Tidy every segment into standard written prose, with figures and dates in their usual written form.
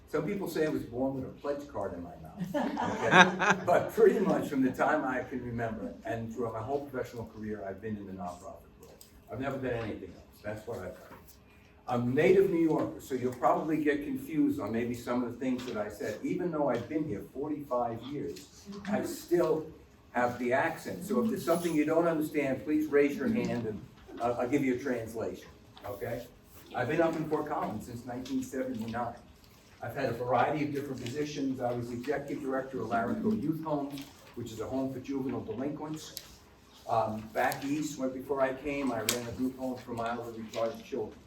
Some people say I was born with a pledge card in my mouth, okay? But pretty much from the time I can remember, and throughout my whole professional career, I've been in the nonprofit world. I've never done anything else. That's what I've done. I'm native New Yorker, so you'll probably get confused on maybe some of the things that I said. Even though I've been here 45 years, I still have the accent. So if there's something you don't understand, please raise your hand and I'll give you a translation, okay? I've been up in Fort Collins since 1979. I've had a variety of different positions. I was the executive director of Larico Youth Homes, which is a home for juvenile delinquents. Back east, right before I came, I ran a group home for mildly retarded children.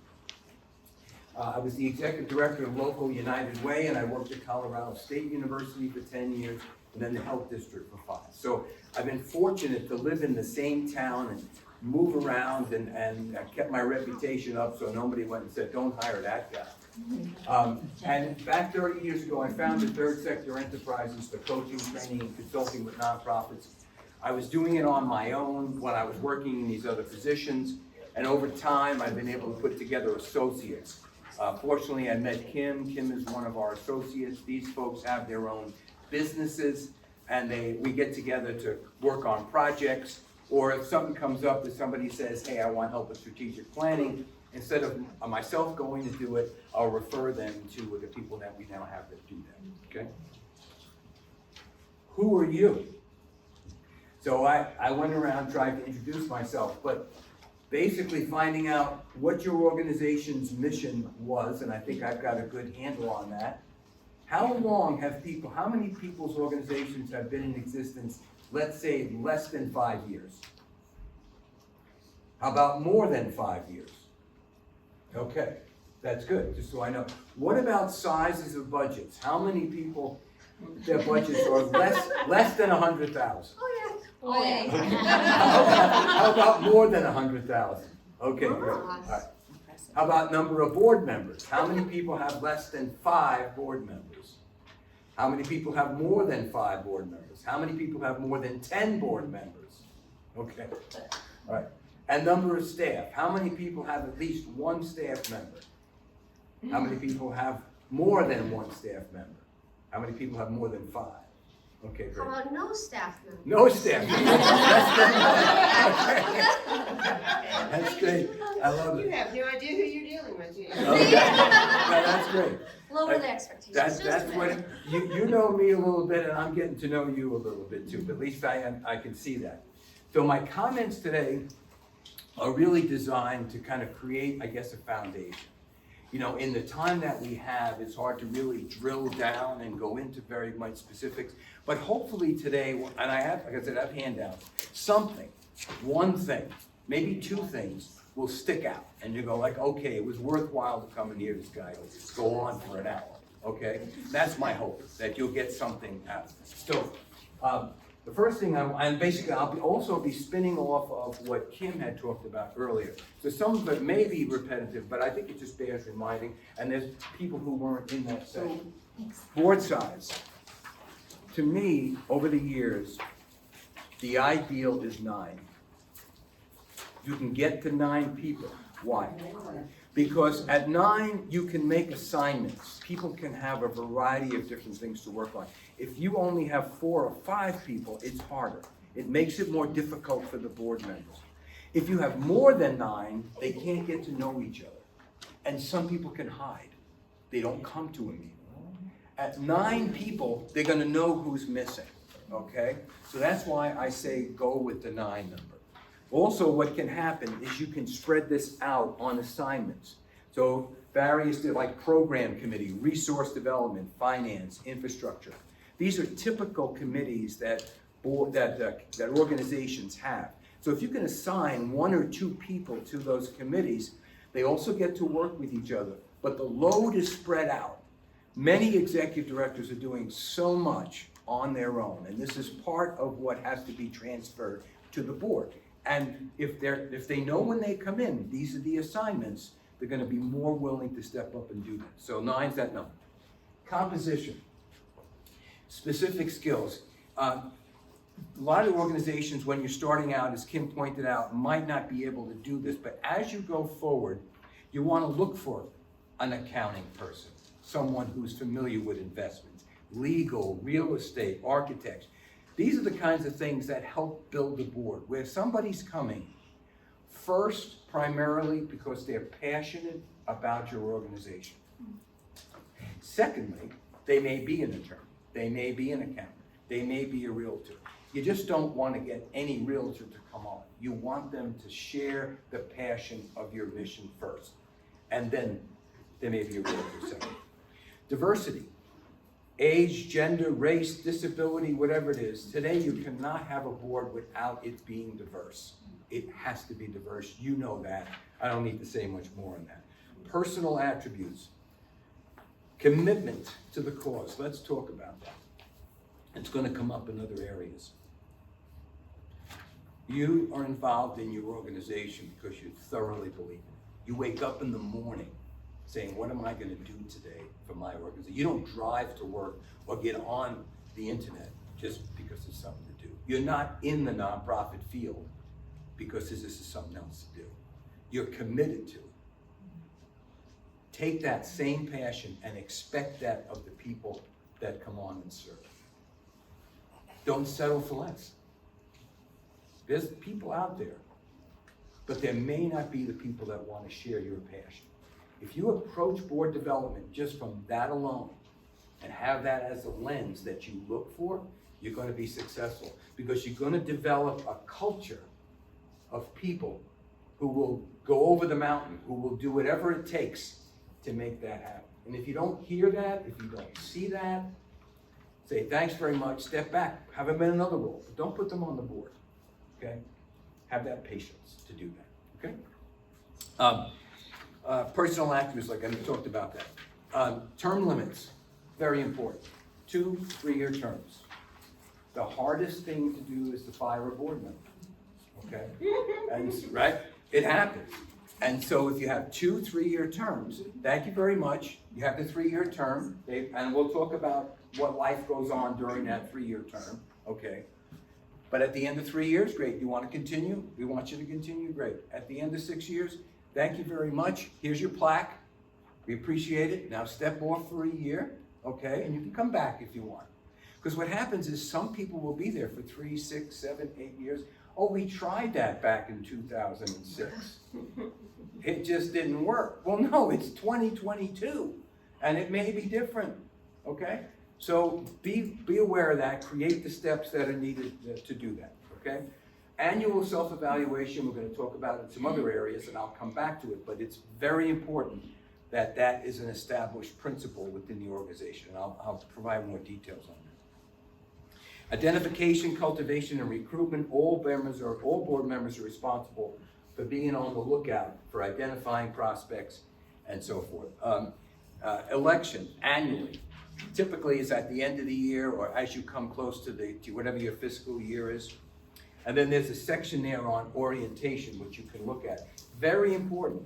I was the executive director of local United Way, and I worked at Colorado State University for 10 years, and then the health district for 5. So I've been fortunate to live in the same town and move around and kept my reputation up so nobody went and said, don't hire that guy. And back 30 years ago, I founded Third Sector Enterprises for coaching, training, and consulting with nonprofits. I was doing it on my own when I was working in these other positions, and over time, I've been able to put together associates. Fortunately, I met Kim. Kim is one of our associates. These folks have their own businesses, and we get together to work on projects, or if something comes up that somebody says, hey, I want help with strategic planning, instead of myself going to do it, I'll refer them to the people that we now have that do that, okay? Who are you? So I went around trying to introduce myself, but basically finding out what your organization's mission was, and I think I've got a good handle on that. How many people's organizations have been in existence, let's say, less than 5 years? How about more than 5 years? Okay, that's good, just so I know. What about sizes of budgets? How many people, their budgets are less than 100,000? Oh, yeah. How about more than 100,000? Okay, great. All right. How about number of board members? How many people have less than 5 board members? How many people have more than 5 board members? How many people have more than 10 board members? Okay, all right. And number of staff. How many people have at least 1 staff member? How many people have more than 1 staff member? How many people have more than 5? Okay, great. How about no staff members? No staff members. That's great. I love You it. have no idea who you're dealing with, do you? Okay. No, that's great. Lower the expectations. That's what, you know me a little bit, and I'm getting to know you a little bit too, but at least I can see that. So my comments today are really designed to kind of create, I guess, a foundation. You know, in the time that we have, it's hard to really drill down and go into very much specifics, but hopefully today, and I have, like I said, I have handouts, something, one thing, maybe 2 things will stick out, and you go like, okay, it was worthwhile to come and hear this guy go on for an hour, okay? That's my hope, that you'll get something out of it. So, the first thing, I'll also be spinning off of what Kim had talked about earlier. So some of it may be repetitive, but I think it just bears reminding, and there's people who weren't in that session. Board size. To me, over the years, the ideal is 9. You can get to 9 people. Why? Because at 9, you can make assignments. People can have a variety of different things to work on. If you only have 4 or 5 people, it's harder. It makes it more difficult for the board members. If you have more than 9, they can't get to know each other. And some people can hide. They don't come to a meeting. At 9 people, they're gonna know who's missing, okay? So that's why I say go with the 9 number. Also, what can happen is you can spread this out on assignments. So various, like program committee, resource development, finance, infrastructure. These are typical committees that organizations have. So if you can assign 1 or 2 people to those committees, they also get to work with each other, but the load is spread out. Many executive directors are doing so much on their own, and this is part of what has to be transferred to the board. And if they know when they come in, these are the assignments, they're gonna be more willing to step up and do that. So 9's that number. Composition, specific skills. A lot of organizations, when you're starting out, as Kim pointed out, might not be able to do this, but as you go forward, you wanna look for an accounting person, someone who's familiar with investments, legal, real estate, architects. These are the kinds of things that help build the board, where somebody's coming first primarily because they're passionate about your organization. Secondly, they may be an attorney, they may be an accountant, they may be a realtor. You just don't want to get any realtor to come on. You want them to share the passion of your mission first, and then there may be a realtor second. Diversity. Age, gender, race, disability, whatever it is. Today, you cannot have a board without it being diverse. It has to be diverse. You know that. I don't need to say much more on that. Personal attributes. Commitment to the cause. Let's talk about that. It's going to come up in other areas. You are involved in your organization because you thoroughly believe in it. You wake up in the morning saying, what am I going to do today for my organization? You don't drive to work or get on the internet just because there's something to do. You're not in the nonprofit field because this is something else to do. You're committed to it. Take that same passion and expect that of the people that come on and serve. Don't settle for less. There's people out there, but there may not be the people that want to share your passion. If you approach board development just from that alone and have that as a lens that you look for, you're going to be successful because you're going to develop a culture of people who will go over the mountain, who will do whatever it takes to make that happen. And if you don't hear that, if you don't see that, say, thanks very much, step back, have them in another role, but don't put them on the board, okay? Have that patience to do that, okay? Personal attributes, like I talked about that. Term limits, very important. 2 3-year terms. The hardest thing to do is to fire a board member, okay? And, right? It happens. And so if you have 2 3-year terms, thank you very much. You have the 3-year term, and we'll talk about what life goes on during that 3-year term, okay? But at the end of 3 years, great. You want to continue? We want you to continue, great. At the end of 6 years, thank you very much. Here's your plaque. We appreciate it. Now step off for a year, okay? And you can come back if you want. Because what happens is some people will be there for 3, 6, 7, 8 years. Oh, we tried that back in 2006. It just didn't work. Well, no, it's 2022, and it may be different, okay? So be aware of that. Create the steps that are needed to do that, okay? Annual self-evaluation, we're going to talk about in some other areas, and I'll come back to it, but it's very important that that is an established principle within the organization, and I'll provide more details on that. Identification, cultivation, and recruitment, all board members are responsible for being on the lookout for identifying prospects and so forth. Election, annually, typically is at the end of the year or as you come close to whatever your fiscal year is. And then there's a section there on orientation, which you can look at. Very important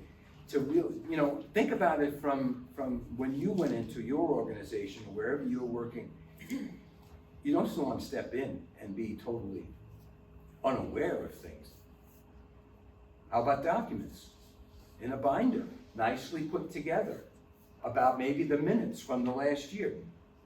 to really, think about it from when you went into your organization, wherever you're working. You don't just want to step in and be totally unaware of things. How about documents in a binder, nicely put together, about maybe the minutes from the last year?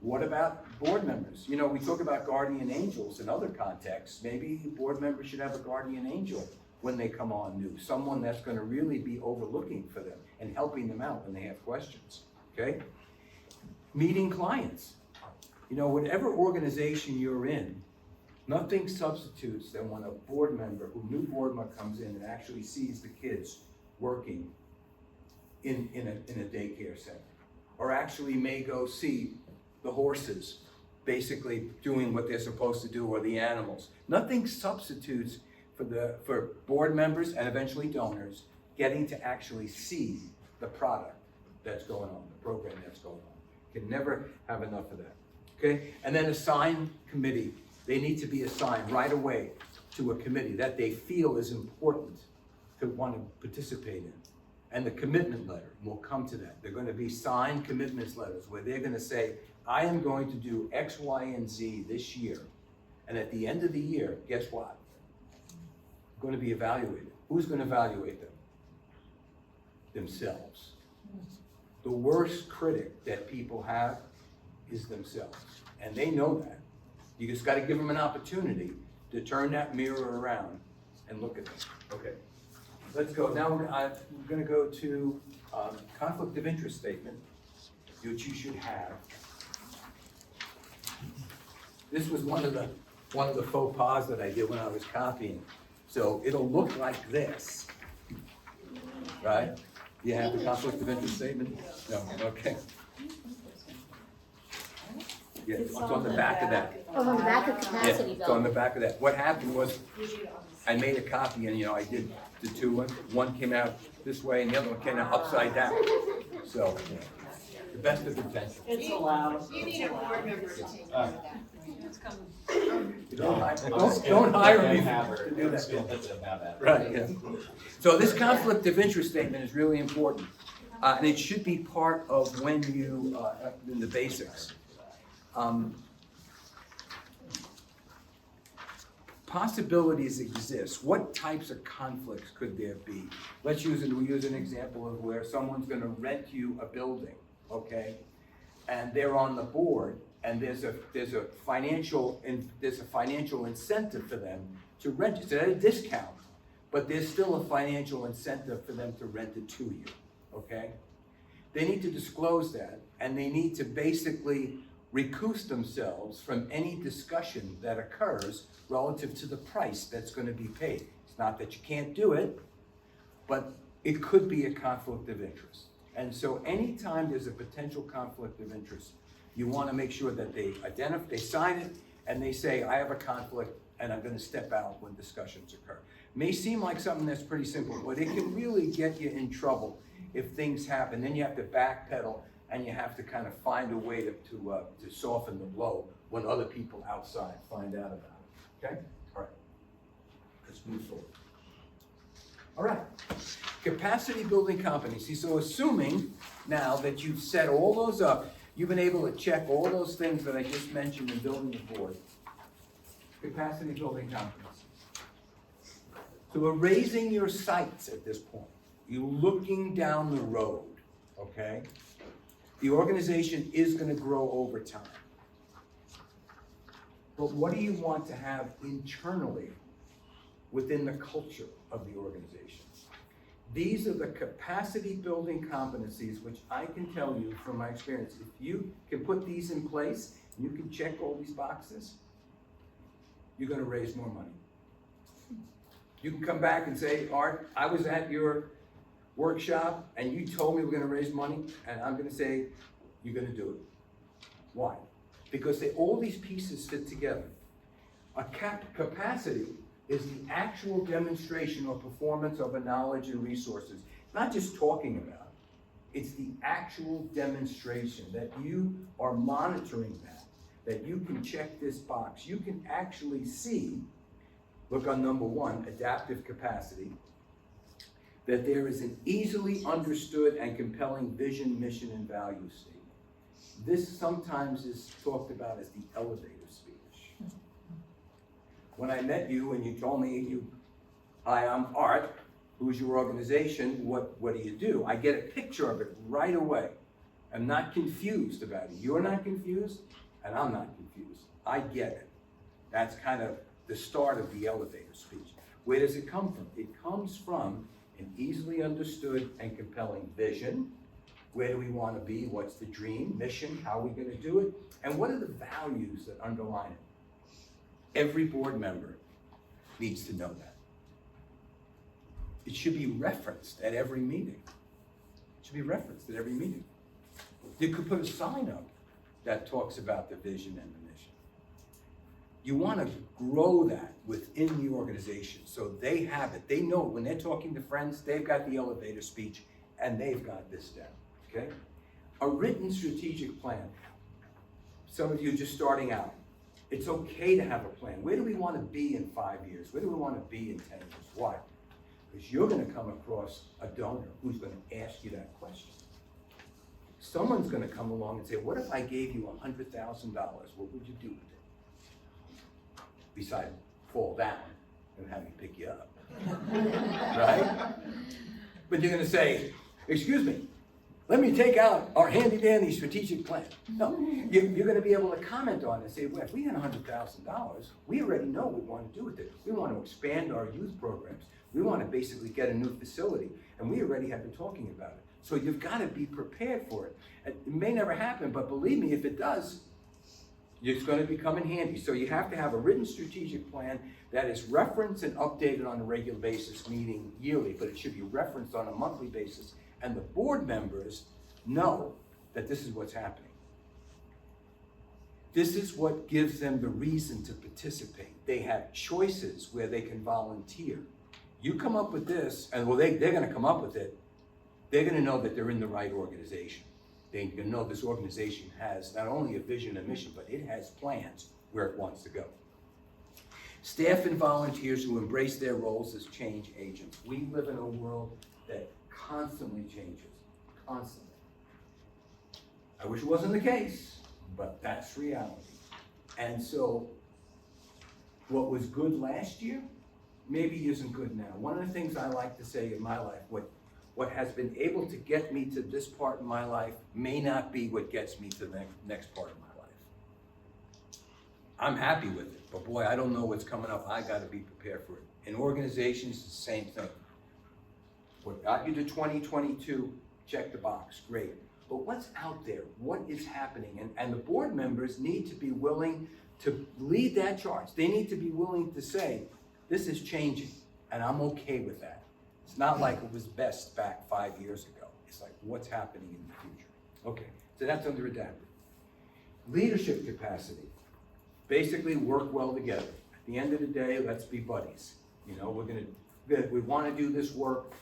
What about board members? We talk about guardian angels in other contexts. Maybe board members should have a guardian angel when they come on new, someone that's going to really be overlooking for them and helping them out when they have questions, okay? Meeting clients. Whatever organization you're in, nothing substitutes than when a new board member comes in and actually sees the kids working in a daycare center, or actually may go see the horses basically doing what they're supposed to do, or the animals. Nothing substitutes for board members and eventually donors getting to actually see the product that's going on, the program that's going on. Can never have enough of that. Okay, and then assign committee. They need to be assigned right away to a committee that they feel is important to want to participate in. And the commitment letter, we'll come to that. They're going to be signed commitments letters where they're going to say, I am going to do X, Y, and Z this year. And at the end of the year, guess what? I'm going to be evaluated. Who's going to evaluate them? Themselves. the worst critic that people have is themselves. And they know that. You just gotta give them an opportunity to turn that mirror around and look at them. Okay, let's go. Now we're gonna go to conflict of interest statement, which you should have. This was one of the faux pas that I did when I was copying. So it'll look like this, right? You have the conflict of interest statement? No, okay. Yeah, it's on the back of that. Oh, on the back of Yeah, capacity it's on the building. back of that. What happened was, I made a copy and, I did the two, one came out this way and the other one came out upside down. So, the best of intentions. It's allowed. You need a board member to take care of that. Don't hire me to do that. Right, yeah. So this conflict of interest statement is really important. And it should be part of when you, in the basics. Possibilities exist. What types of conflicts could there be? Let's use an example of where someone's gonna rent you a building, okay? And they're on the board, and there's a financial incentive for them to rent it. It's at a discount, but there's still a financial incentive for them to rent it to you, okay? They need to disclose that, and they need to basically recuse themselves from any discussion that occurs relative to the price that's gonna be paid. It's not that you can't do it, but it could be a conflict of interest. And so anytime there's a potential conflict of interest, you wanna make sure that they sign it, and they say, I have a conflict, and I'm gonna step out when discussions occur. May seem like something that's pretty simple, but it can really get you in trouble if things happen. Then you have to backpedal, and you have to kind of find a way to soften the blow when other people outside find out about it, okay? All right, let's move forward. All right, capacity building competency. So assuming now that you've set all those up, you've been able to check all those things that I just mentioned in building the board. Capacity building competency. So we're raising your sights at this point. You're looking down the road, okay? The organization is going to grow over time. But what do you want to have internally within the culture of the organization? These are the capacity building competencies, which I can tell you from my experience, if you can put these in place, you can check all these boxes, you're going to raise more money. You can come back and say, Art, I was at your workshop and you told me we're gonna raise money, and I'm gonna say, you're gonna do it. Why? Because all these pieces fit together. A capacity is the actual demonstration or performance of a knowledge and resources. Not just talking about it, it's the actual demonstration that you are monitoring that you can check this box. You can actually see, look on number one, adaptive capacity, that there is an easily understood and compelling vision, mission, and value statement. This sometimes is talked about as the elevator speech. When I met you and you told me, hi, I'm Art, who's your organization, what do you do? I get a picture of it right away. I'm not confused about it. You're not confused, and I'm not confused. I get it. That's kind of the start of the elevator speech. Where does it come from? It comes from an easily understood and compelling vision. Where do we want to be? What's the dream, mission? How are we going to do it? And what are the values that underline it? Every board member needs to know that. It should be referenced at every meeting. It should be referenced at every meeting. You could put a sign up that talks about the vision and the mission. You want to grow that within the organization so they have it. They know when they're talking to friends, they've got the elevator speech and they've got this down, okay? A written strategic plan. Some of you just starting out. It's okay to have a plan. Where do we want to be in 5 years? Where do we want to be in 10 years? Why? Because you're going to come across a donor who's going to ask you that question. Someone's going to come along and say, what if I gave you $100,000? What would you do with it? Besides fall down and have me pick you up, right? But you're gonna say, excuse me, let me take out our handy dandy strategic plan. No, you're gonna be able to comment on it and say, well, if we had $100,000, we already know what we want to do with it. We want to expand our youth programs. We want to basically get a new facility, and we already have been talking about it. So you've got to be prepared for it. It may never happen, but believe me, if it does, it's going to become in handy. So you have to have a written strategic plan that is referenced and updated on a regular basis, meaning yearly, but it should be referenced on a monthly basis. And the board members know that this is what's happening. This is what gives them the reason to participate. They have choices where they can volunteer. You come up with this, and well, they're gonna come up with it. They're gonna know that they're in the right organization. They're gonna know this organization has not only a vision and mission, but it has plans where it wants to go. Staff and volunteers who embrace their roles as change agents. We live in a world that constantly changes, constantly. I wish it wasn't the case, but that's reality. And so, what was good last year, maybe isn't good now. One of the things I like to say in my life, what has been able to get me to this part in my life may not be what gets me to the next part of my life. I'm happy with it, but boy, I don't know what's coming up. I gotta be prepared for it. In organizations, it's the same thing. What got you to 2022, check the box, great. But what's out there? What is happening? And the board members need to be willing to lead that charge. They need to be willing to say, this is changing, and I'm okay with that. It's not like it was best back 5 years ago. It's like, what's happening in the future? Okay, so that's under adaptive. Leadership capacity. Basically work well together. At the end of the day, let's be buddies. You know, we want to do this work.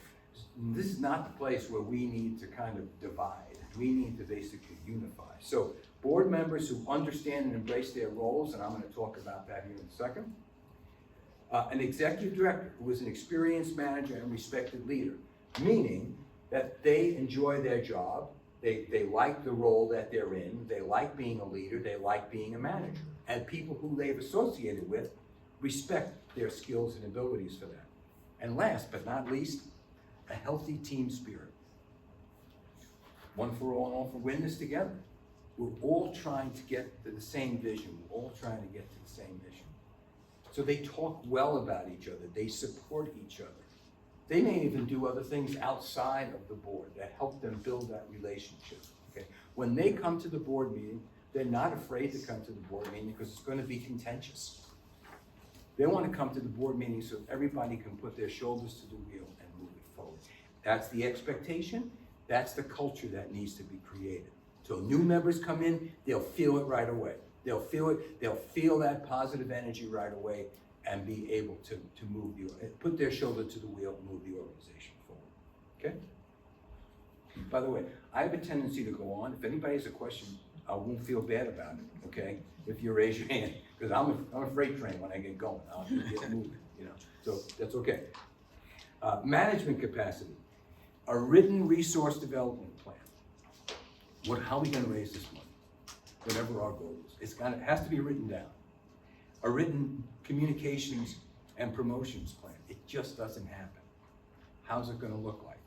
This is not the place where we need to kind of divide. We need to basically unify. So board members who understand and embrace their roles, and I'm going to talk about that here in a second. An executive director who is an experienced manager and respected leader, meaning that they enjoy their job, they like the role that they're in, they like being a leader, they like being a manager, and people who they've associated with respect their skills and abilities for that. And last but not least, a healthy team spirit. One for all for, we're in this together. We're all trying to get to the same vision, we're all trying to get to the same mission. So they talk well about each other, they support each other. They may even do other things outside of the board that help them build that relationship, okay? When they come to the board meeting, they're not afraid to come to the board meeting because it's going to be contentious. They want to come to the board meeting so everybody can put their shoulders to the wheel and move it forward. That's the expectation, that's the culture that needs to be created. So new members come in, they'll feel it right away. They'll feel it, they'll feel that positive energy right away and be able to move put their shoulder to the wheel and move the organization forward, okay? By the way, I have a tendency to go on. If anybody has a question, I won't feel bad about it, okay? If you raise your hand, because I'm a freight train when I get going. I'll get moving, you know, so that's okay. Management capacity, a written resource development plan. How are we gonna raise this money? Whatever our goal is. It has to be written down. A written communications and promotions plan. It just doesn't happen. How's it gonna look like?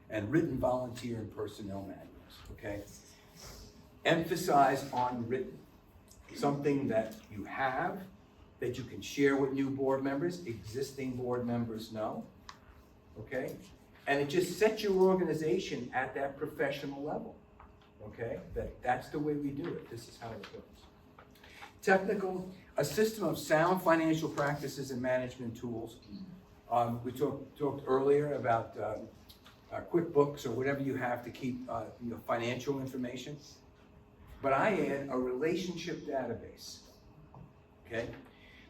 And written volunteer and personnel manuals, okay? Emphasize on written. Something that you have, that you can share with new board members, existing board members know, okay? And it just sets your organization at that professional level, okay? That's the way we do it. This is how it goes. Technical, a system of sound financial practices and management tools. We talked earlier about QuickBooks or whatever you have to keep financial information. But I add a relationship database, okay?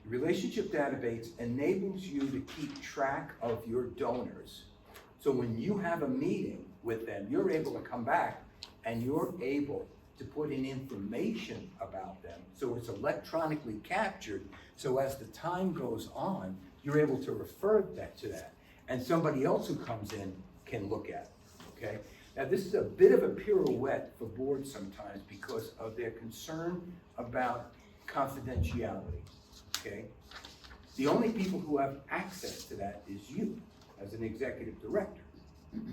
The relationship database enables you to keep track of your donors. So when you have a meeting with them, you're able to come back and you're able to put in information about them. So it's electronically captured. So as the time goes on, you're able to refer to that. And somebody else who comes in can look at it, okay? Now this is a bit of a pirouette for boards sometimes because of their concern about confidentiality, okay? The only people who have access to that is you as an executive director.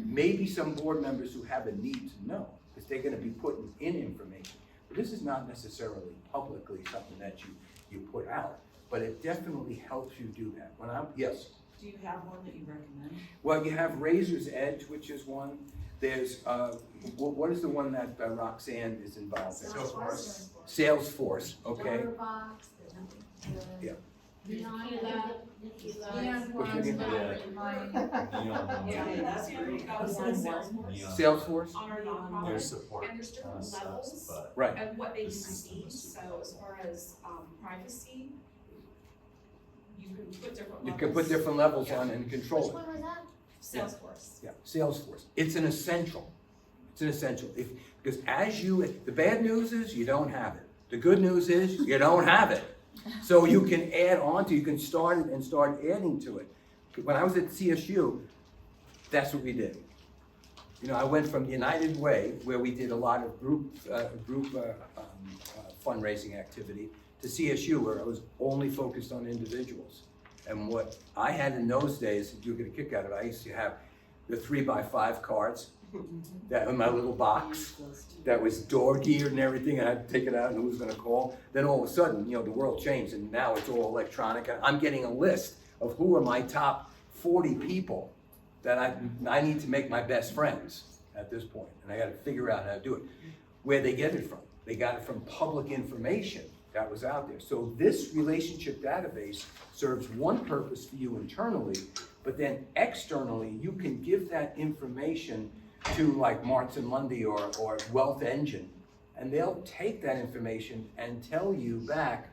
maybe some board members who have a need to know, because they're gonna be putting in information. But this is not necessarily publicly something that you put out, but it definitely helps you do that. Yes? Do you have one that you recommend? Well, you have Razor's Edge, which is one. There's, what is the one that Roxanne is involved in? Salesforce, okay. Yeah. That's great. I was on Salesforce. Salesforce? On our nonprofit. There's support And there's different levels but Right. of what they the can system see, is so as far as, privacy, you can put different levels. You can put different levels on and control Which it. one was that? Salesforce. Yeah, Salesforce. It's an essential. It's an essential. Because the bad news is you don't have it. The good news is you don't have it. So you can you can start it and start adding to it. When I was at CSU, that's what we did. You know, I went from United Way, where we did a lot of group fundraising activity, to CSU, where I was only focused on individuals. And what I had in those days, you get a kick out of it, I used to have the 3x5 cards that in my little box that was door geared and everything. I had to take it out and who was gonna call. Then all of a sudden, you know, the world changed and now it's all electronic. And I'm getting a list of who are my top 40 people that I need to make my best friends at this point. And I gotta figure out how to do it. Where they get it from? They got it from public information that was out there. So this relationship database serves one purpose for you internally, but then externally, you can give that information to like Marks and Mundy or Wealth Engine, and they'll take that information and tell you back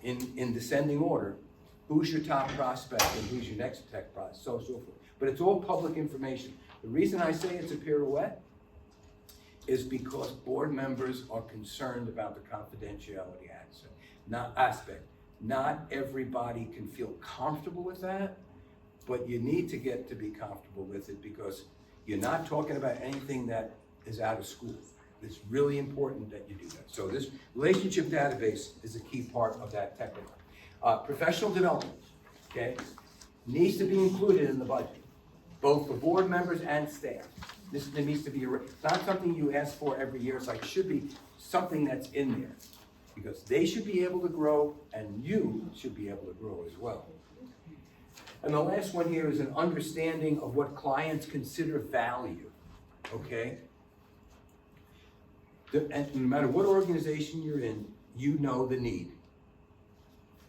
in descending order, who's your top prospect and who's your next tech prospect, so forth. But it's all public information. The reason I say it's a pirouette is because board members are concerned about the confidentiality aspect. Not everybody can feel comfortable with that, but you need to get to be comfortable with it because you're not talking about anything that is out of school. It's really important that you do that. So this relationship database is a key part of that technical. Professional development, okay, needs to be included in the budget, both for board members and staff. This needs to be, it's not something you ask for every year. It's like, should be something that's in there because they should be able to grow and you should be able to grow as well. And the last one here is an understanding of what clients consider value, okay? And no matter what organization you're in, you know the need.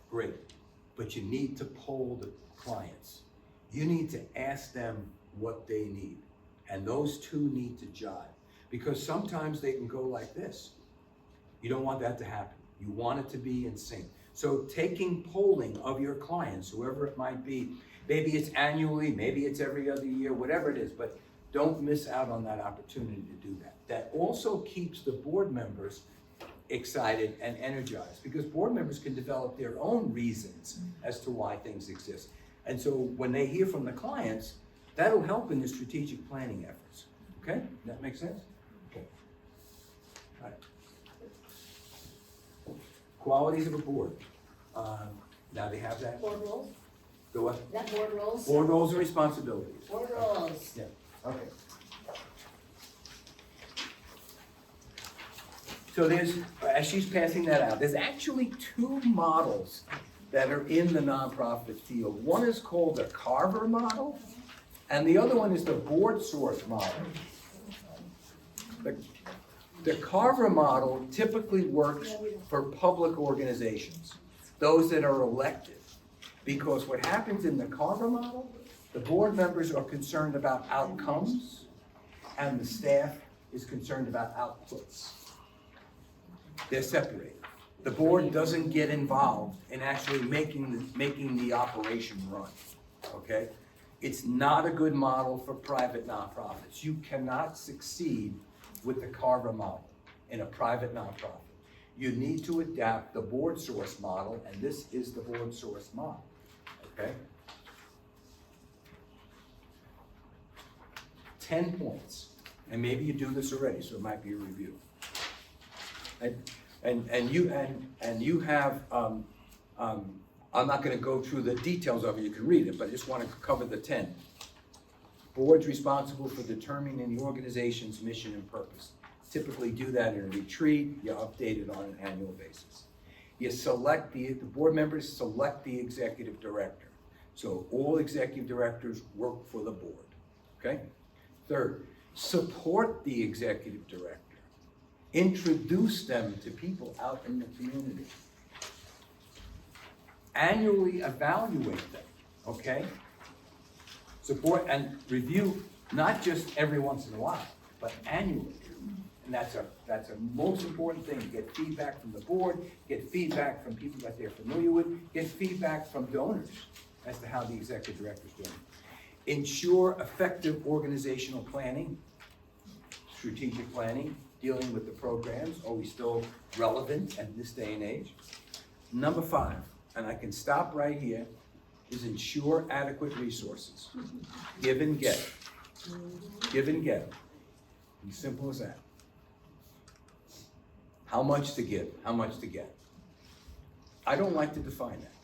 Great, but you need to poll the clients. You need to ask them what they need. And those two need to jive because sometimes they can go like this. You don't want that to happen. You want it to be in sync. So taking polling of your clients, whoever it might be, maybe it's annually, maybe it's every other year, whatever it is, but don't miss out on that opportunity to do that. That also keeps the board members excited and energized because board members can develop their own reasons as to why things exist. And so when they hear from the clients, that'll help in the strategic planning efforts. Okay? That makes sense? Okay. All right. Qualities of a board. Now they have that. Board roles? The what? Is that board roles? Board roles and responsibilities. Board roles. Yeah, okay. So there's, as she's passing that out, there's actually two models that are in the nonprofit field. One is called the Carver model, and the other one is the board source model. The Carver model typically works for public organizations, those that are elected. Because what happens in the Carver model, the board members are concerned about outcomes, and the staff is concerned about outputs. They're separated. The board doesn't get involved in actually making the operation run, okay? It's not a good model for private nonprofits. You cannot succeed with the Carver model in a private nonprofit. You need to adapt the board source model, and this is the board source model, okay? 10 points, and maybe you do this already, so it might be a review. And you have, I'm not gonna go through the details of it, you can read it, but I just wanna cover the 10. Board's responsible for determining the organization's mission and purpose. Typically do that in a retreat, you update it on an annual basis. You select, the board members select the executive director. So all executive directors work for the board, okay? Third, support the executive director. Introduce them to people out in the community. Annually evaluate them, okay? Support and review, not just every once in a while, but annually. And that's a most important thing. Get feedback from the board, get feedback from people that they're familiar with, get feedback from donors as to how the executive director's doing. Ensure effective organizational planning, strategic planning, dealing with the programs, always still relevant in this day and age. Number 5, and I can stop right here, is ensure adequate resources. Give and get. Give and get. As simple as that. How much to give, how much to get. I don't like to define that.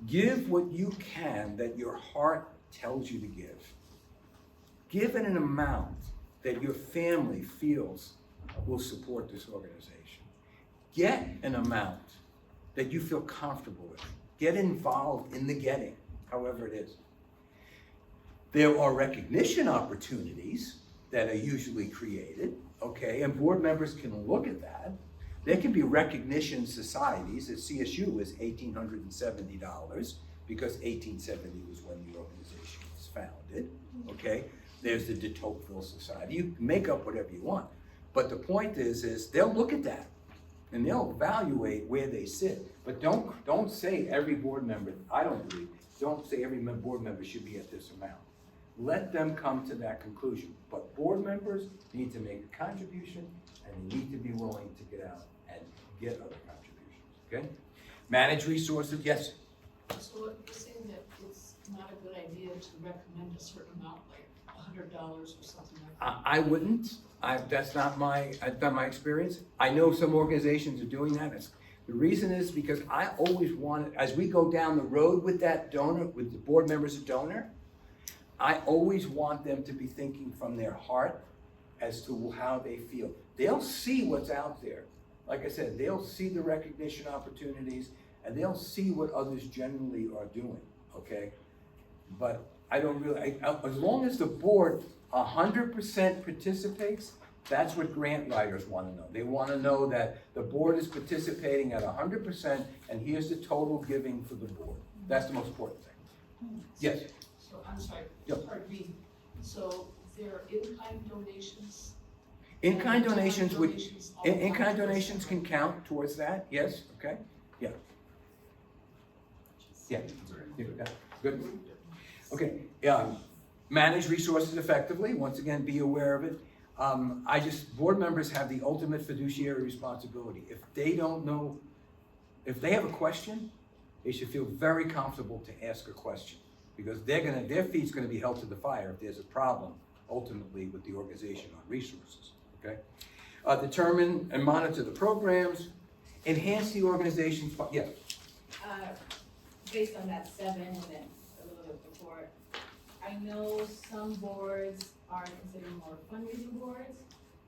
Give what you can that your heart tells you to give. Give in an amount that your family feels will support this organization. Get an amount that you feel comfortable with. Get involved in the getting, however it is. There are recognition opportunities that are usually created, okay, and board members can look at that. There can be recognition societies. At CSU is $1,870 because 1870 was when the organization was founded, okay? There's the de Tocqueville Society. You can make up whatever you want. But the point is they'll look at that and they'll evaluate where they sit. But don't say every board member, I don't believe, don't say every board member should be at this amount. Let them come to that conclusion. But board members need to make a contribution and they need to be willing to get out and get other contributions, okay? Manage resources, yes? So you're saying that it's not a good idea to recommend a certain amount, like $100 or something like that? I wouldn't. That's not my experience. I know some organizations are doing that. The reason is because I always want, as we go down the road with that donor, with the board members a donor, I always want them to be thinking from their heart as to how they feel. They'll see what's out there. Like I said, they'll see the recognition opportunities and they'll see what others generally are doing, okay? But I don't really, as long as the board 100% participates, that's what grant writers want to know. They want to know that the board is participating at 100% and here's the total giving for the board. That's the most important thing. Yes? So, I'm sorry, Yep. pardon me. So there are in-kind donations? In-kind donations would, all in-kind the time. donations can count towards that, yes, okay? Yeah. Yeah, good. Okay, manage resources effectively, once again, be aware of it. Board members have the ultimate fiduciary responsibility. If they don't know, if they have a question, they should feel very comfortable to ask a question because their feet's gonna be held to the fire if there's a problem ultimately with the organization on resources, okay? Determine and monitor the programs, enhance the organization's, yeah. Based on that 7 and then a little bit before, I know some boards are considered more fundraising boards,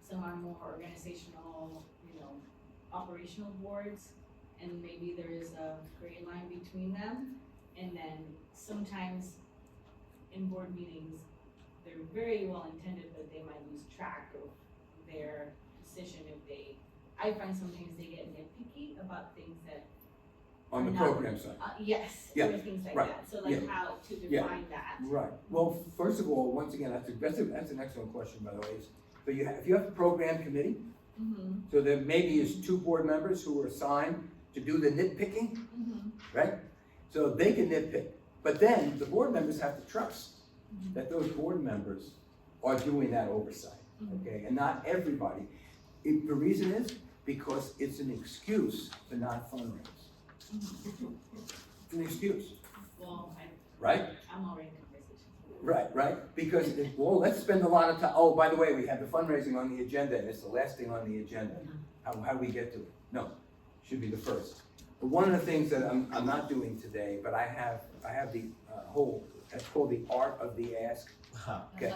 some are more organizational, operational boards, and maybe there is a gray line between them. And then sometimes in board meetings, they're very well intended, but they might lose track of their decision I find sometimes they get nitpicky about things that On the No. program side. yes, Yeah, or things like right, that, so like yeah, how to yeah. define that. Right. Well, first of all, once again, that's an excellent question, by the way. So if you have a program committee, Mm-hmm, so there maybe is 2 board members who are assigned to do the nitpicking, mm-hmm, right? So they can nitpick, but then the board members have to trust Mhm. that those board members are doing that oversight, Mhm. okay? And not everybody. The reason is because it's an excuse to not fundraise. It's an excuse, well, right? I'm already in conversation. Right, because, well, let's spend a lot of time, oh, by the way, we have the fundraising on the agenda, and it's the last thing on the agenda. How do we get to it? No, should be the first. But one of the things that I'm not doing today, but I have the whole That's called the art of the ask. Okay.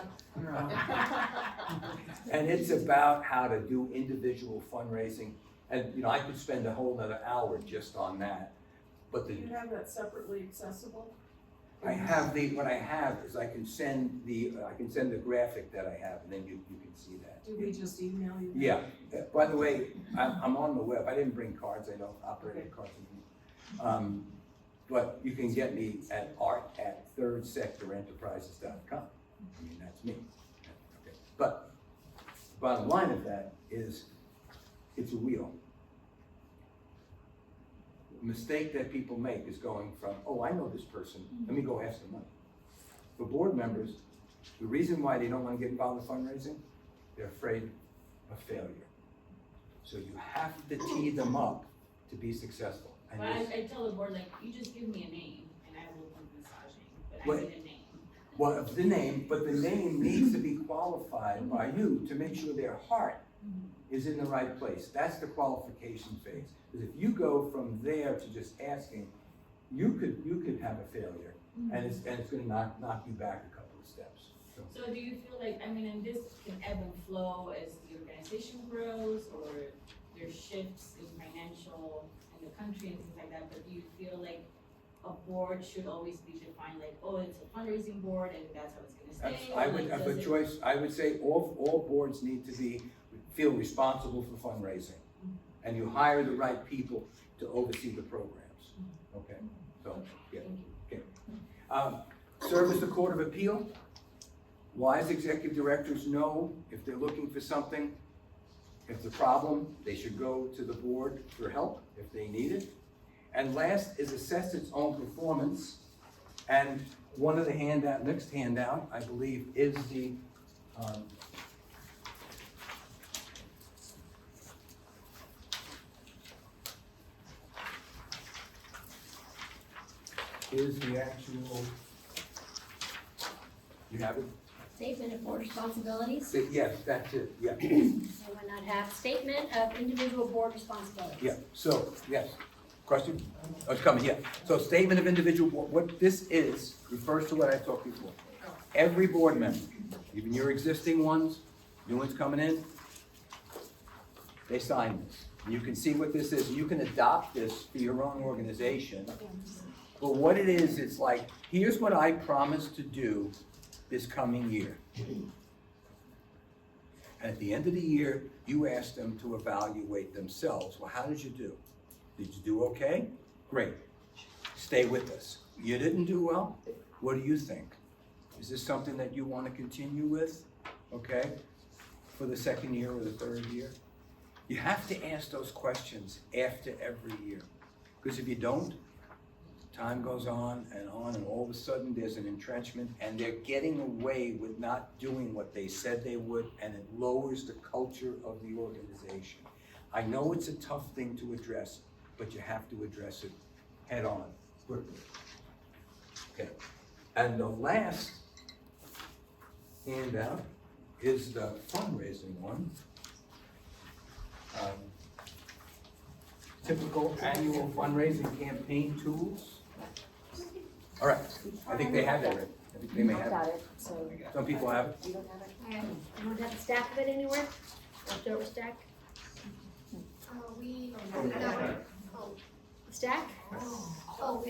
And it's about how to do individual fundraising. And, you know, I could spend a whole nother hour just on that. But Do you have that separately accessible? what I have is I can send the graphic that I have, and then you can see that. Do we just email you? Yeah, by the way, I'm on the web, I didn't bring cards, I don't operate with cards anymore. But you can get me at art@thirdsectorenterprises.com. I mean, that's me. Okay. But the bottom line of that is, it's a wheel. The mistake that people make is going from, oh, I know this person, let me go ask them money. For board members, the reason why they don't want to get involved in fundraising, they're afraid of failure. So you have to tee them up to be successful. And But this- I tell the board, like, you just give me a name and I will come massaging, but I What? need a name. well, the name, but the name needs to be qualified by you to make sure their heart is in the right place. That's the qualification phase. Because if you go from there to just asking, you could have a failure, and it's gonna knock you back a couple of steps. So, So do you feel like, I mean, and this can ebb and flow as the organization grows, or there's shifts in financial in the country and things like that, but do you feel like a board should always be defined like, oh, it's a fundraising board and that's how it's gonna stay? I or, would like, have a does it- choice, I would say all boards need to feel responsible for fundraising. And you hire the right people to oversee the programs, okay? So, yeah, okay. Serve as the Court of Appeal. Wise executive directors know if they're looking for something, if it's a problem, they should go to the board for help if they need it. And last is assess its own performance. And one of the next handout, I believe, is the, actual, you have it? Statement of board responsibilities. Yes, that's it, yeah. So why not have statement of individual board responsibilities? Yeah, so, yes, question? Oh, it's coming, yeah. So statement of individual, what this is, refers to what I talked before. Every board member, even your existing ones, new ones coming in, they sign this. You can see what this is, you can adopt this for your own organization. But what it is, it's like, here's what I promise to do this coming year. And at the end of the year, you ask them to evaluate themselves. Well, how did you do? Did you do okay? Great. Stay with us. You didn't do well? What do you think? Is this something that you want to continue with? Okay? For the second year or the third year? You have to ask those questions after every year. Because if you don't, time goes on, and all of a sudden there's an entrenchment, and they're getting away with not doing what they said they would, and it lowers the culture of the organization. I know it's a tough thing to address, but you have to address it head on, quickly. Okay, and the last handout is the fundraising one. Typical annual fundraising campaign tools. All right, I think they have that right. I think they may have it. Some people have it. You don't have it? Okay. You don't have a stack of it anywhere? Leftover stack? We, A stack? oh,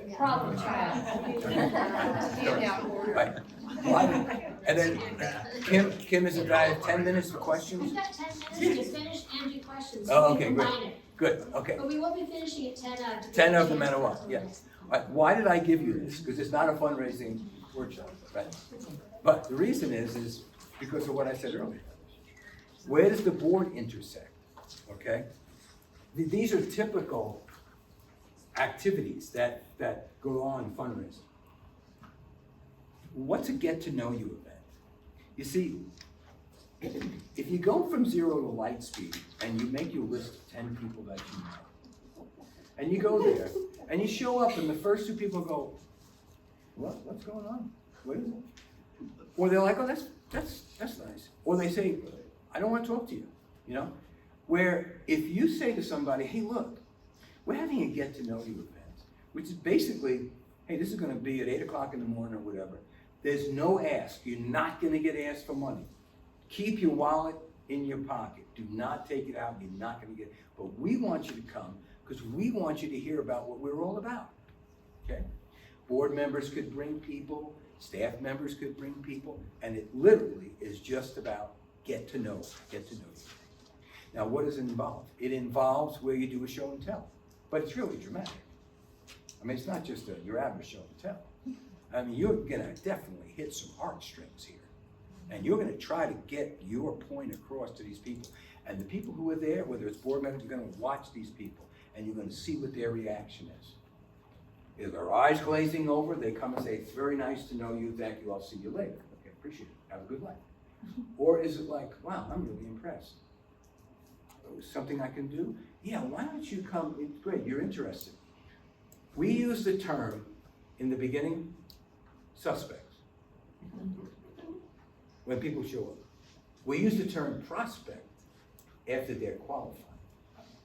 yeah. Problem child. Right. Well, and then Kim is a guy of 10 minutes for questions? We've got 10 minutes to finish and do questions. Oh, so we okay, can good. combine it. Good, okay. But we won't be finishing at 10 of. 10 of them at a while, yeah. All right, why did I give you this? Because it's not a fundraising workshop, right? But the reason is because of what I said earlier. Where does the board intersect, okay? These are typical activities that go on in fundraising. What's a get-to-know-you event? You see, if you go from 0 to light speed and you make your list of 10 people that you know, and you go there, and you show up and the first 2 people go, what's going on? What is it? Or they're like, oh, that's nice. Or they say, I don't want to talk to you, you know? Where if you say to somebody, hey, look, we're having a get-to-know-you event, which is basically hey, this is gonna be at 8 o'clock in the morning or whatever. There's no ask, you're not gonna get asked for money. Keep your wallet in your pocket, do not take it out, you're not gonna get, but we want you to come, because we want you to hear about what we're all about, okay? Board members could bring people, staff members could bring people, and it literally is just about get to know you. Now, what does it involve? It involves where you do a show and tell, but it's really dramatic. I mean, it's not just your average show and tell. I mean, you're gonna definitely hit some heartstrings here. And you're gonna try to get your point across to these people. And the people who are there, whether it's board members, you're gonna watch these people and you're gonna see what their reaction is. Is their eyes glazing over, they come and say, it's very nice to know you, thank you, I'll see you later. Okay, appreciate it, have a good life. Or is it like, wow, I'm really impressed. Oh, something I can do? Yeah, why don't you come, it's great, you're interested. We use the term, in the beginning, suspects. When people show up. We use the term prospect after they're qualified.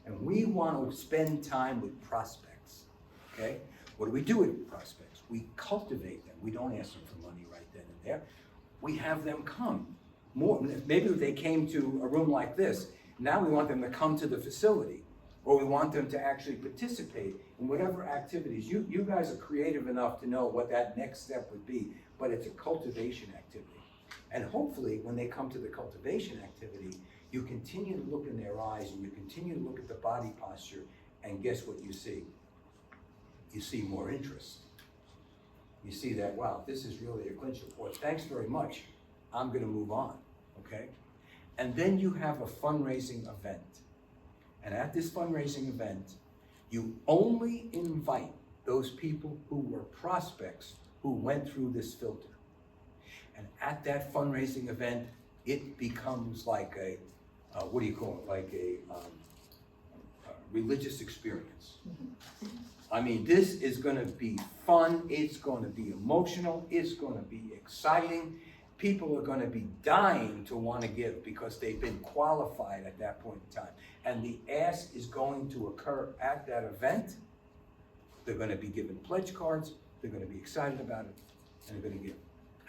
And we want to spend time with prospects, okay? What do we do with prospects? We cultivate them. We don't ask them for money right then and there. We have them come. More, maybe they came to a room like this. Now we want them to come to the facility, or we want them to actually participate in whatever activities. You guys are creative enough to know what that next step would be, but it's a cultivation activity. And hopefully, when they come to the cultivation activity, you continue to look in their eyes and you continue to look at the body posture, and guess what you see? You see more interest. You see that, wow, this is really a clinch report. Thanks very much. I'm gonna move on, okay? And then you have a fundraising event. And at this fundraising event, you only invite those people who were prospects who went through this filter. And at that fundraising event, it becomes like a, what do you call it? Like a religious experience. I mean, this is gonna be fun, it's gonna be emotional, it's gonna be exciting. People are gonna be dying to wanna give because they've been qualified at that point in time. And the ask is going to occur at that event. They're gonna be given pledge cards, they're gonna be excited about it, and they're gonna give.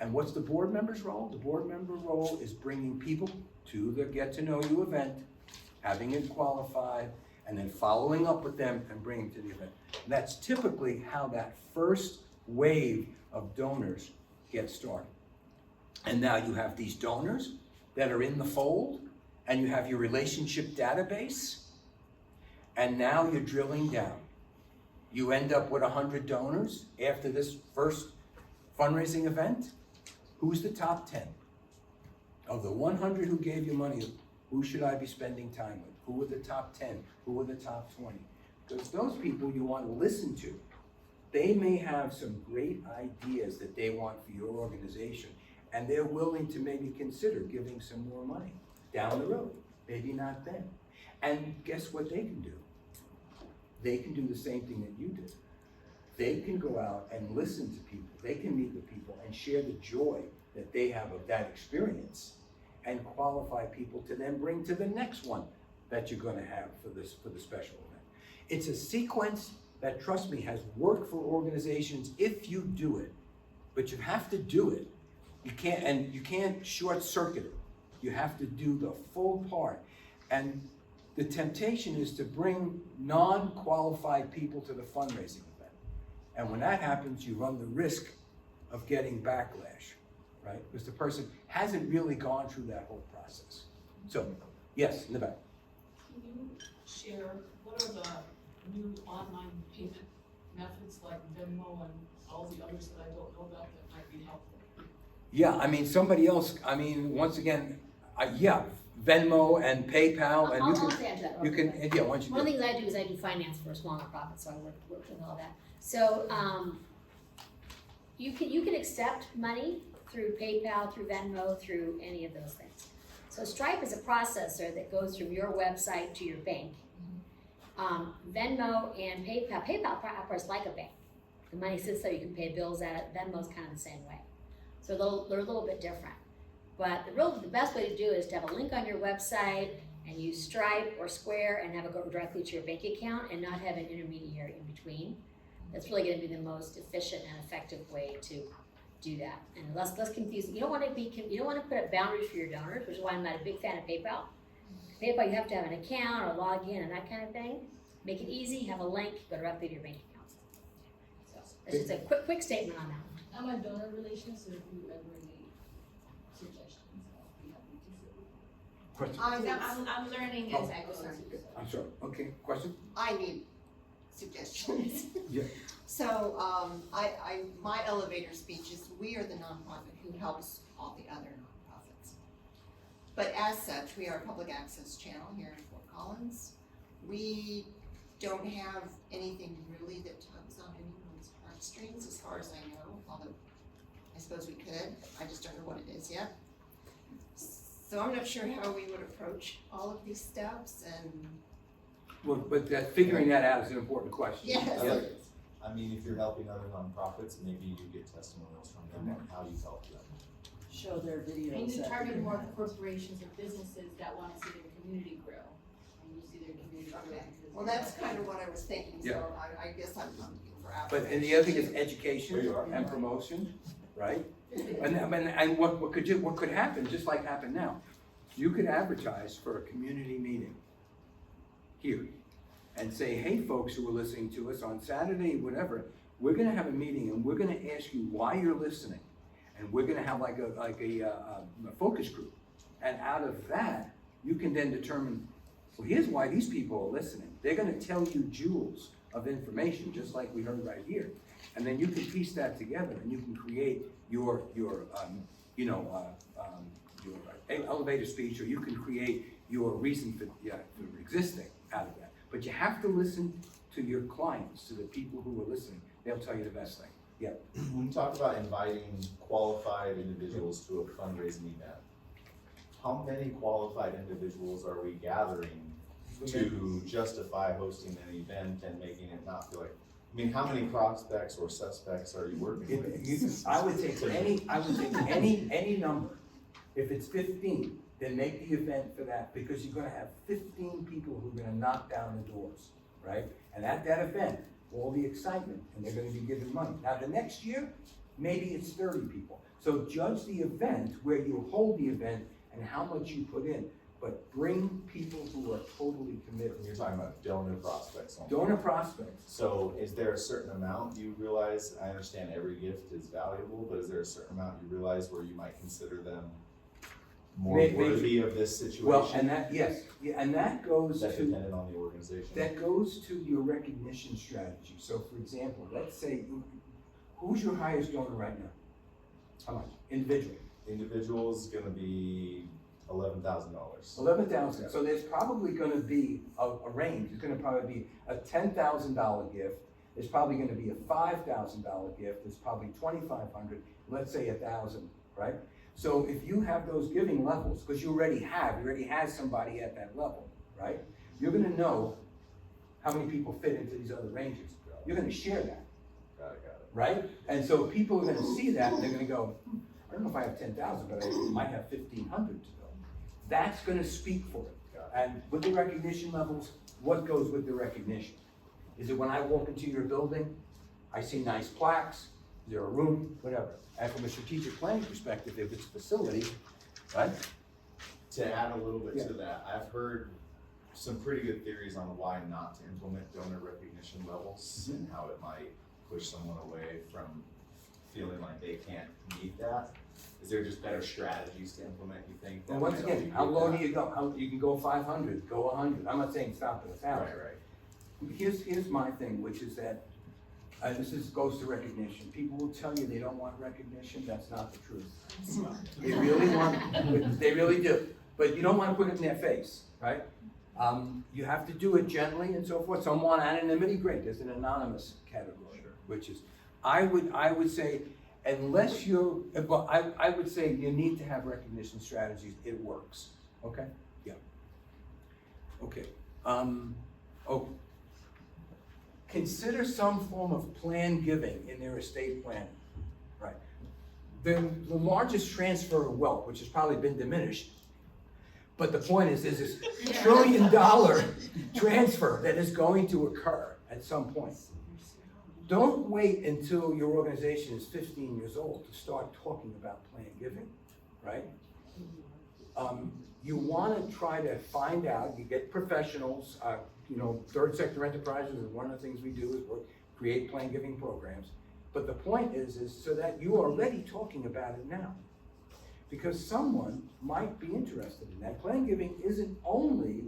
And what's the board member's role? The board member role is bringing people to the Get to Know You event, having it qualified, and then following up with them and bringing to the event. And that's typically how that first wave of donors gets started. And now you have these donors that are in the fold, and you have your relationship database, and now you're drilling down. You end up with 100 donors after this first fundraising event. Who's the top 10? Of the 100 who gave you money, who should I be spending time with? Who were the top 10? Who were the top 20? Because those people you want to listen to. They may have some great ideas that they want for your organization, and they're willing to maybe consider giving some more money down the road. Maybe not then. And guess what they can do? They can do the same thing that you did. They can go out and listen to people. They can meet with people and share the joy that they have of that experience, and qualify people to then bring to the next one that you're gonna have for the special event. It's a sequence that, trust me, has worked for organizations if you do it, but you have to do it. You can't short circuit it. You have to do the full part. And the temptation is to bring non-qualified people to the fundraising event. And when that happens, you run the risk of getting backlash, right? Because the person hasn't really gone through that whole process. So, yes, in the back. Can you share, what are the new online payment methods like Venmo and all the others that I don't know about that might be helpful? Yeah, I mean, somebody else, once again, yeah, Venmo and PayPal, and I'll you answer that can, real quick. yeah, once you One of do. the things I do is I do finance for a small nonprofit, so I work with all that. So, you can accept money through PayPal, through Venmo, through any of those things. So Stripe is a processor that goes from your website to your bank. Venmo and PayPal operates like a bank. The money sits there, you can pay bills at it. Venmo's kind of the same way. So they're a little bit different. But the best way to do it is to have a link on your website and use Stripe or Square and have it go directly to your bank account and not have an intermediary in between. That's really gonna be the most efficient and effective way to do that, and less confusing. You don't wanna put up boundaries for your donors, which is why I'm not a big fan of PayPal. PayPal, you have to have an account or log in and that kind of thing. Make it easy, have a link, go directly to your bank account. So, that's just a quick statement on that one. I'm a donor relations, so if you ever need suggestions, I'll be happy to. Question? I'm learning as I go through. I'm sorry, okay, question? I need suggestions. Yeah. So, my elevator speech is, we are the nonprofit who helps all the other nonprofits. But as such, we are a public access channel here in Fort Collins. We don't have anything really that tugs on anyone's heartstrings, as far as I know, although I suppose we could, I just don't know what it is yet. So I'm not sure how we would approach all of these steps, and Well, but figuring that out is an important question. yes. Yeah. I mean, if you're helping other nonprofits, maybe you get testimonials from them on how you help them. Show their And videos. you that target you more have. corporations or businesses that wanna see their community grow, and you see their community grow. Okay. because Well, that's kind of what I was thinking, Yeah. so I guess I'm looking for But, outreach. and the other thing is education There you are. and promotion, right? And what could happen, just like happened now, you could advertise for a community meeting here and say, hey, folks who are listening to us on Saturday, whatever, we're gonna have a meeting and we're gonna ask you why you're listening. And we're gonna have like a focus group. And out of that, you can then determine, well, here's why these people are listening. They're gonna tell you jewels of information, just like we heard right here. And then you can piece that together and you can create your elevator speech, or you can create your reason for existing out of that. But you have to listen to your clients, to the people who are listening. They'll tell you the best thing. Yeah. When you talk about inviting qualified individuals to a fundraising event, how many qualified individuals are we gathering to justify hosting an event and making it not feel like, I mean, how many prospects or suspects are you working with? I would take any number. If it's 15, then make the event for that, because you're gonna have 15 people who are gonna knock down the doors, right? And at that event, all the excitement, and they're gonna be given money. Now, the next year, maybe it's 30 people. So judge the event, where you hold the event, and how much you put in. But bring people who are totally committed. You're talking about donor prospects only. Donor prospects. So is there a certain amount you realize, I understand every gift is valuable, but is there a certain amount you realize where you might consider them more Maybe. worthy of this situation? Well, and that, yes, yeah, and that goes Is that to, dependent on the organization? that goes to your recognition strategy. So for example, let's say, who's your highest donor right now? How much? Individual. Individual's gonna be $11,000. 11,000. So there's probably gonna be a range. It's gonna probably be a $10,000 gift. There's probably gonna be a $5,000 gift. There's probably 2,500, let's say 1,000, right? So if you have those giving levels, because you already have somebody at that level, right? You're gonna know how many people fit into these other ranges. You're gonna share that, Got it. right? And so people are gonna see that and they're gonna go, I don't know if I have 10,000, but I might have 1,500 to go. That's gonna speak for it. Got it. And with the recognition levels, what goes with the recognition? Is it when I walk into your building, I see nice plaques, is there a room, whatever? And from a strategic planning perspective, if it's a facility, right? To add a little bit Yeah. to that, I've heard some pretty good theories on why not to implement donor recognition levels and how it might push someone away from feeling like they can't meet that. Is there just better strategies to implement, you think? that And once might again, alleviate how low that? do you go? You can go 500, go 100. I'm not saying stop at 1,000. Right. Here's my thing, which is that, goes to recognition. People will tell you they don't want recognition, that's not the truth. They really do, but you don't wanna put it in their face, right? You have to do it gently and so forth. Some want anonymity, great, there's an anonymous category, which is, I would say, unless you're, well, I would say you need to have recognition strategies, it works, okay? Yeah. Okay, consider some form of planned giving in their estate plan, right? The largest transfer of wealth, which has probably been diminished, but the point is, there's this $1 trillion transfer that is going to occur at some point. don't wait until your organization is 15 years old to start talking about plan giving, right? You want to try to find out, you get professionals, third sector enterprises is one of the things we do is create plan giving programs. But the point is so that you are already talking about it now. Because someone might be interested in that. Plan giving isn't only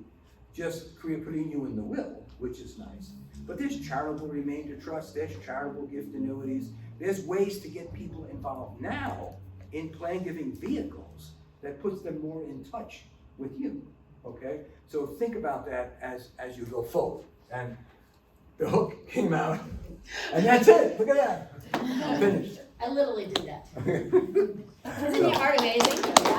just putting you in the will, which is nice, but there's charitable remainder trust, there's charitable gift annuities, there's ways to get people involved now in plan giving vehicles that puts them more in touch with you, okay? So think about that as you go forward. And the hook came out, and that's it, look at that, I'm finished. I literally did that. Isn't your art amazing?